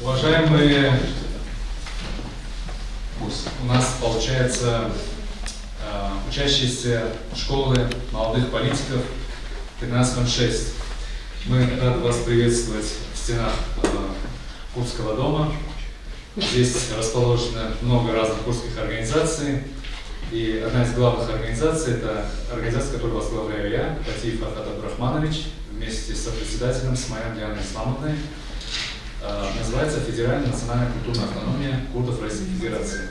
Уважаемые, у нас получается учащиеся школы молодых политиков 1306. Мы рады вас приветствовать в стенах Курского дома. Здесь расположено много разных курских организаций. И одна из главных организаций – это организация, которую возглавляю я, Патиев Фархад Абдрахманович, вместе с председателем Смоян Дианой Исламовной. Называется Федеральная национальная культурная автономия курдов Российской Федерации.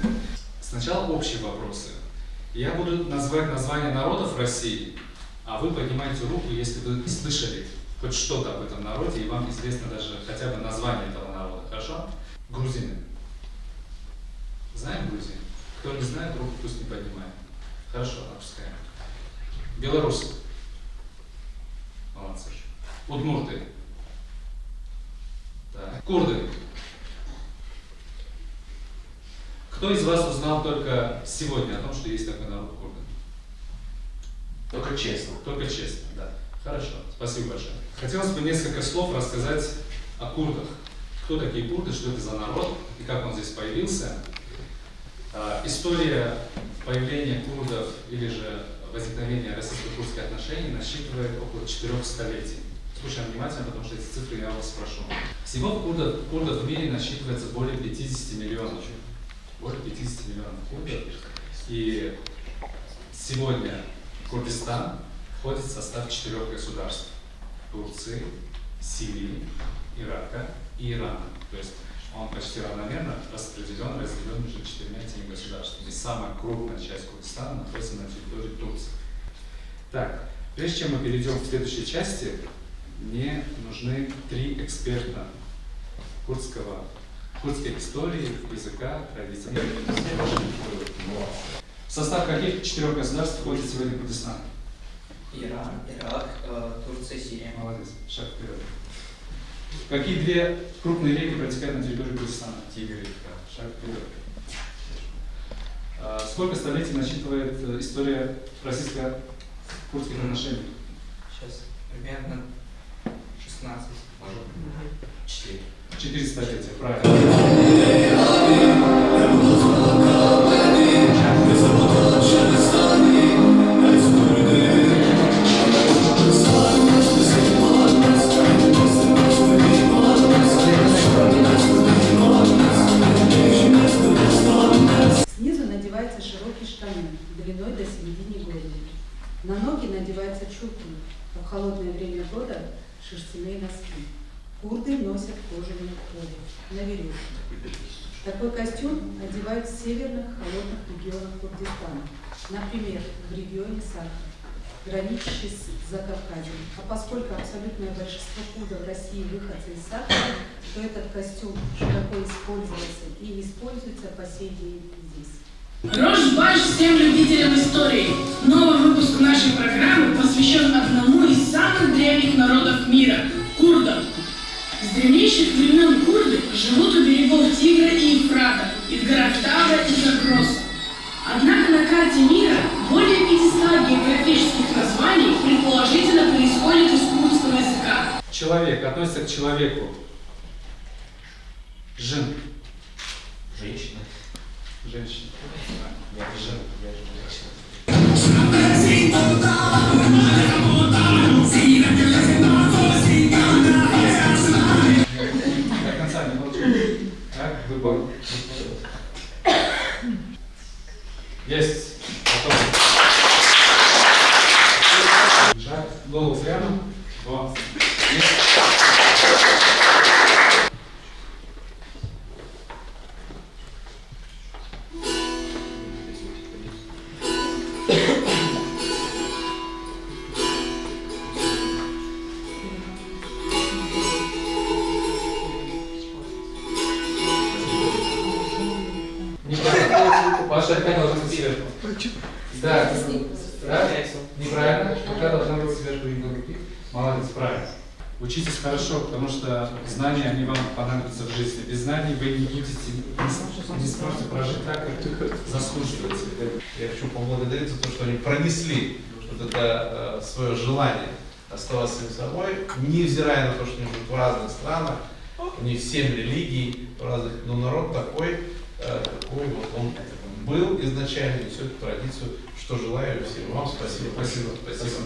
Сначала общие вопросы. Я буду называть названия народов России, а вы поднимаете руку, если вы слышали хоть что-то об этом народе, и вам известно даже хотя бы название этого народа. Хорошо? Грузины. Знаем Грузию? Кто не знает, руку пусть не поднимает. Хорошо, опускаем. Белорусы. Молодцы. Удмурты. Так. Курды. Кто из вас узнал только сегодня о том, что есть такой народ курды? Только честно. Только честно, да. Хорошо, спасибо большое. Хотелось бы несколько слов рассказать о курдах. Кто такие курды, что это за народ и как он здесь появился. История появления курдов или же возникновения российско-курдских отношений насчитывает около 4 столетий. Слушаем внимательно, потому что эти цифры я вас спрошу. Всего курдов в мире насчитывается более 50 миллионов. Более 50 миллионов курдов. И сегодня Курдистан входит в состав 4 государств. Турции, Сирии, Ирака и Ирана. То есть он почти равномерно разделен между 4 этими государствами. И самая крупная часть Курдистана находится на территории Турции. Так, прежде чем мы перейдем к следующей части, мне нужны 3 эксперта курдской истории, языка, традиций. В состав каких 4 государств входит сегодня Курдистан? Иран, Ирак, Турция, Сирия. Молодец, шаг вперед. Какие 2 крупные реки протекают на территории Курдистана? Тигр. Шаг вперед. Сколько столетий насчитывает история российско-курдских отношений? Сейчас примерно 16. Может, 4. 4 столетия, правильно. Снизу надевается широкий штанин длиной до середины голени. На ноги надевается чулки, а в холодное время года шерстяные носки. Курды носят кожаную обувь на веревке. Такой костюм одевают в северных холодных регионах Курдистана, например, в регионе Саха, граничащий с Закавказьем. А поскольку абсолютное большинство курдов в России выходцы из Саха, то этот костюм широко использовался и используется по сей день здесь. Рожь-баш всем любителям истории! Новый выпуск нашей программы посвящен одному из самых древних народов мира – курдам. С древнейших времен курды живут у берегов Тигра и Ефрата, и в горах Тавра и Загроса. Однако на карте мира более 500 географических названий предположительно происходит из курдского языка. Человек относится к человеку. Жен. Женщина. Женщина. Я же женщина. До конца не молчу. Так, выбор. Есть. Готово. Шаг, голову прямо. Вот. Есть. Ваша рука должна быть сверху. Да, да? Неправильно. Рука должна быть сверху руки. Молодец, правильно. Учитесь хорошо, потому что знания, они вам понадобятся в жизни. Без знаний вы не сможете прожить так, как заслуживаете. Я хочу поблагодарить за то, что они пронесли вот это свое желание оставаться самим собой, невзирая на то, что они живут в разных странах, у них 7 религий разных, но народ такой, какой вот он был изначально, несет эту традицию, что желаю всем вам. Спасибо. Спасибо. Спасибо.